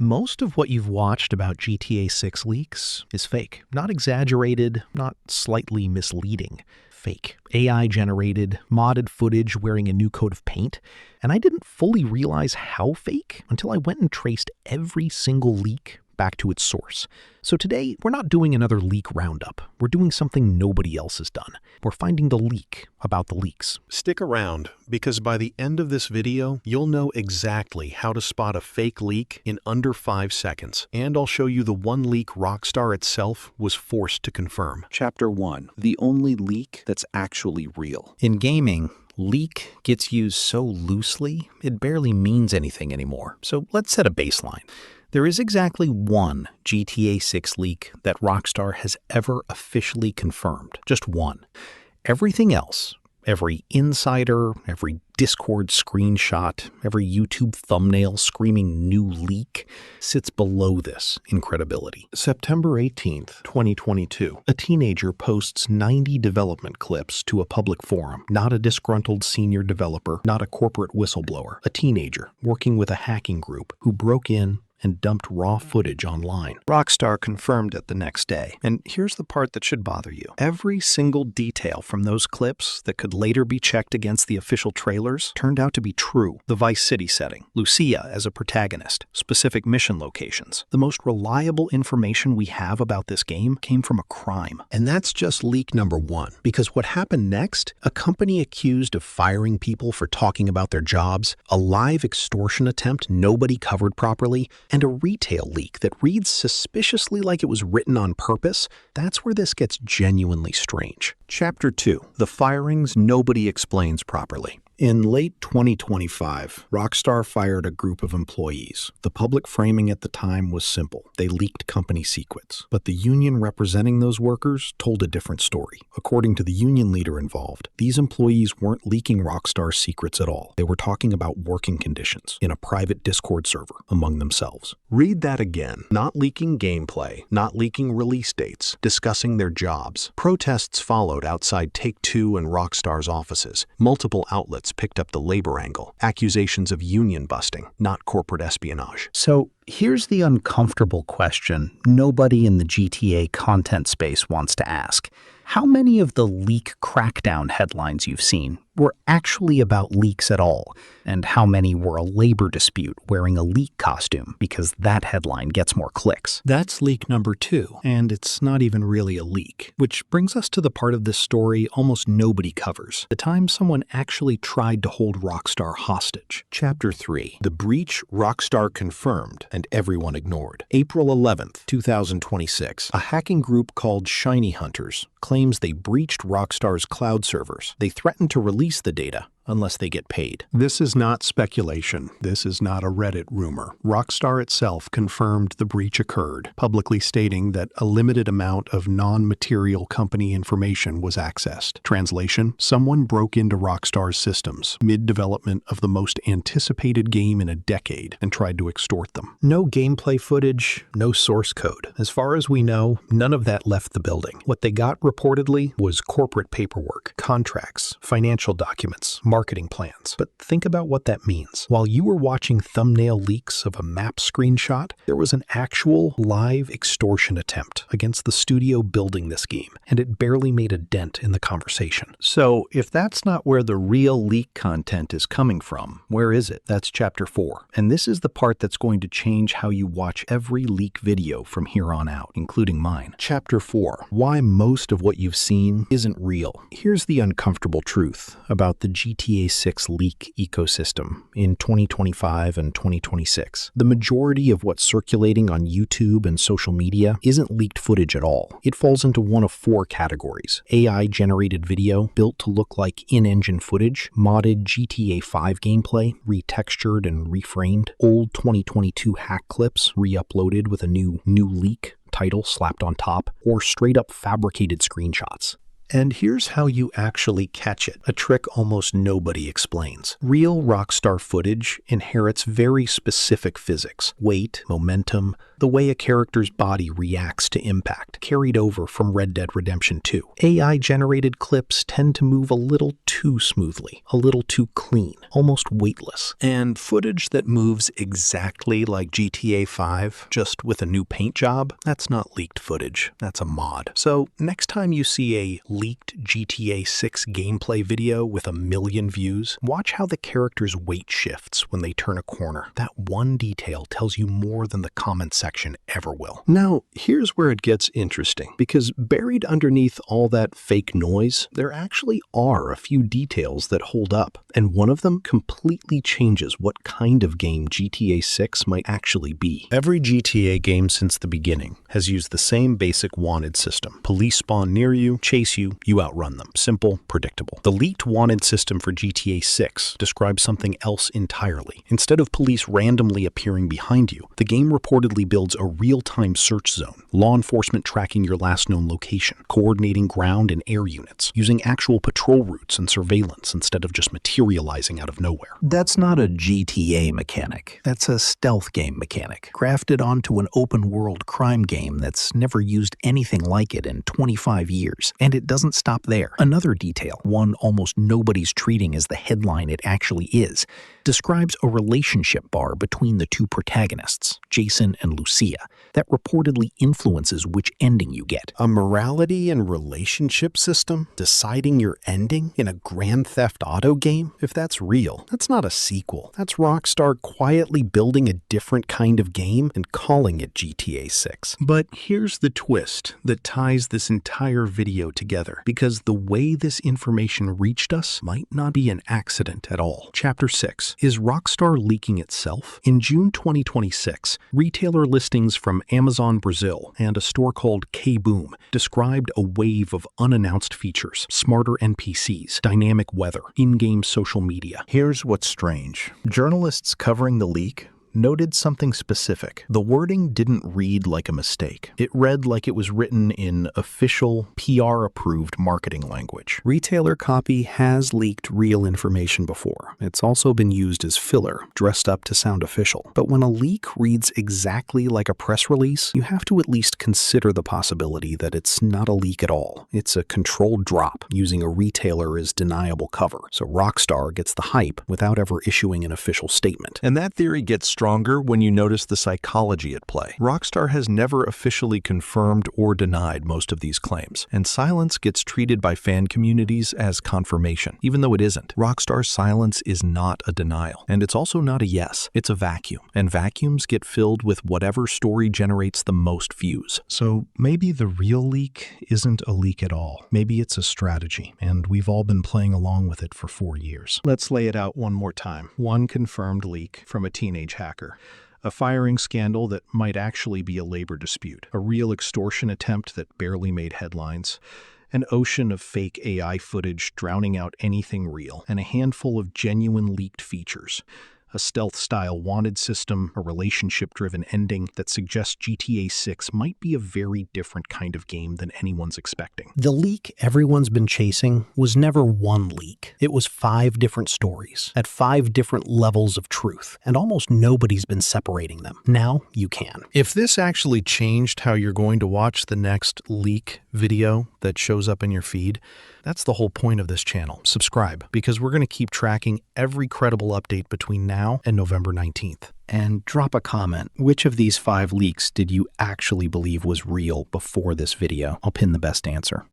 Most of what you've watched about GTA 6 leaks is fake. Not exaggerated, not slightly misleading. Fake. AI-generated, modded footage wearing a new coat of paint. And I didn't fully realize how fake until I went and traced every single leak back to its source. So today, we're not doing another leak roundup. We're doing something nobody else has done. We're finding the leak about the leaks. Stick around, because by the end of this video, you'll know exactly how to spot a fake leak in under 5 seconds. And I'll show you the one leak Rockstar itself was forced to confirm. Chapter 1. The only leak that's actually real. In gaming, leak gets used so loosely, it barely means anything anymore. So let's set a baseline. There is exactly one GTA 6 leak that Rockstar has ever officially confirmed. Just one. Everything else, every insider, every Discord screenshot, every YouTube thumbnail screaming new leak, sits below this in credibility. September 18th, 2022. A teenager posts 90 development clips to a public forum. Not a disgruntled senior developer, not a corporate whistleblower. A teenager working with a hacking group who broke in and dumped raw footage online. Rockstar confirmed it the next day. And here's the part that should bother you. Every single detail from those clips that could later be checked against the official trailers turned out to be true. The Vice City setting, Lucia as a protagonist, specific mission locations. The most reliable information we have about this game came from a crime. And that's just leak number 1. Because what happened next? A company accused of firing people for talking about their jobs, a live extortion attempt nobody covered properly, and a retail leak that reads suspiciously like it was written on purpose. That's where this gets genuinely strange. Chapter 2. The firings nobody explains properly. In late 2025, Rockstar fired a group of employees. The public framing at the time was simple. They leaked company secrets. But the union representing those workers told a different story. According to the union leader involved, these employees weren't leaking Rockstar's secrets at all. They were talking about working conditions in a private Discord server among themselves. Read that again. Not leaking gameplay, not leaking release dates, discussing their jobs. Protests followed outside Take-Two and Rockstar's offices. Multiple outlets picked up the labor angle, accusations of union busting, not corporate espionage. So here's the uncomfortable question nobody in the GTA content space wants to ask. How many of the leak crackdown headlines you've seen were actually about leaks at all? And how many were a labor dispute wearing a leak costume because that headline gets more clicks? That's leak number 2, and it's not even really a leak. Which brings us to the part of this story almost nobody covers. The time someone actually tried to hold Rockstar hostage. Chapter 3. The breach Rockstar confirmed and everyone ignored. April 11th, 2026. A hacking group called Shiny Hunters claims they breached Rockstar's cloud servers. They threatened to release the data unless they get paid. This is not speculation. This is not a Reddit rumor. Rockstar itself confirmed the breach occurred, publicly stating that a limited amount of non-material company information was accessed. Translation: someone broke into Rockstar's systems mid-development of the most anticipated game in a decade and tried to extort them. No gameplay footage, no source code. As far as we know, none of that left the building. What they got reportedly was corporate paperwork, contracts, financial documents, marketing plans. But think about what that means. While you were watching thumbnail leaks of a map screenshot, there was an actual live extortion attempt against the studio building this game, and it barely made a dent in the conversation. So if that's not where the real leak content is coming from, where is it? That's chapter 4. And this is the part that's going to change how you watch every leak video from here on out, including mine. Chapter 4. Why most of what you've seen isn't real. Here's the uncomfortable truth about the GTA 6 leak ecosystem in 2025 and 2026. The majority of what's circulating on YouTube and social media isn't leaked footage at all. It falls into one of 4 categories: AI-generated video built to look like in-engine footage, modded GTA 5 gameplay, retextured and reframed, old 2022 hack clips re-uploaded with a new leak title slapped on top, or straight-up fabricated screenshots. And here's how you actually catch it, a trick almost nobody explains. Real Rockstar footage inherits very specific physics: weight, momentum, the way a character's body reacts to impact, carried over from Red Dead Redemption 2. AI-generated clips tend to move a little too smoothly, a little too clean, almost weightless. And footage that moves exactly like GTA 5, just with a new paint job, that's not leaked footage, that's a mod. So next time you see a leaked GTA 6 gameplay video with 1 million views, watch how the character's weight shifts when they turn a corner. That one detail tells you more than the comment section ever will. Now, here's where it gets interesting, because buried underneath all that fake noise, there actually are a few details that hold up, and one of them completely changes what kind of game GTA 6 might actually be. Every GTA game since the beginning has used the same basic wanted system. Police spawn near you, chase you, you outrun them. Simple, predictable. The leaked wanted system for GTA 6 describes something else entirely. Instead of police randomly appearing behind you, the game reportedly builds a real-time search zone, law enforcement tracking your last known location, coordinating ground and air units, using actual patrol routes and surveillance instead of just materializing out of nowhere. That's not a GTA mechanic. That's a stealth game mechanic, grafted onto an open-world crime game that's never used anything like it in 25 years. And it doesn't stop there. Another detail, one almost nobody's treating as the headline it actually is, describes a relationship bar between the two protagonists, Jason and Lucia, that reportedly influences which ending you get. A morality and relationship system deciding your ending in a Grand Theft Auto game? If that's real, that's not a sequel. That's Rockstar quietly building a different kind of game and calling it GTA 6. But here's the twist that ties this entire video together, because the way this information reached us might not be an accident at all. Chapter 6. Is Rockstar leaking itself? In June 2026, retailer listings from Amazon Brazil and a store called K-Boom described a wave of unannounced features, smarter NPCs, dynamic weather, in-game social media. Here's what's strange. Journalists covering the leak noted something specific. The wording didn't read like a mistake. It read like it was written in official, PR-approved marketing language. Retailer copy has leaked real information before. It's also been used as filler, dressed up to sound official. But when a leak reads exactly like a press release, you have to at least consider the possibility that it's not a leak at all. It's a controlled drop, using a retailer as deniable cover. So Rockstar gets the hype without ever issuing an official statement. And that theory gets stronger when you notice the psychology at play. Rockstar has never officially confirmed or denied most of these claims, and silence gets treated by fan communities as confirmation, even though it isn't. Rockstar's silence is not a denial, and it's also not a yes. It's a vacuum, and vacuums get filled with whatever story generates the most views. So maybe the real leak isn't a leak at all. Maybe it's a strategy, and we've all been playing along with it for 4 years. Let's lay it out one more time. One confirmed leak from a teenage hacker. A firing scandal that might actually be a labor dispute. A real extortion attempt that barely made headlines. An ocean of fake AI footage drowning out anything real. And a handful of genuine leaked features. A stealth-style wanted system, a relationship-driven ending that suggests GTA 6 might be a very different kind of game than anyone's expecting. The leak everyone's been chasing was never one leak. It was 5 different stories, at 5 different levels of truth, and almost nobody's been separating them. Now you can. If this actually changed how you're going to watch the next leak video that shows up in your feed, that's the whole point of this channel. Subscribe, because we're going to keep tracking every credible update between now and November 19th. And drop a comment. Which of these 5 leaks did you actually believe was real before this video? I'll pin the best answer.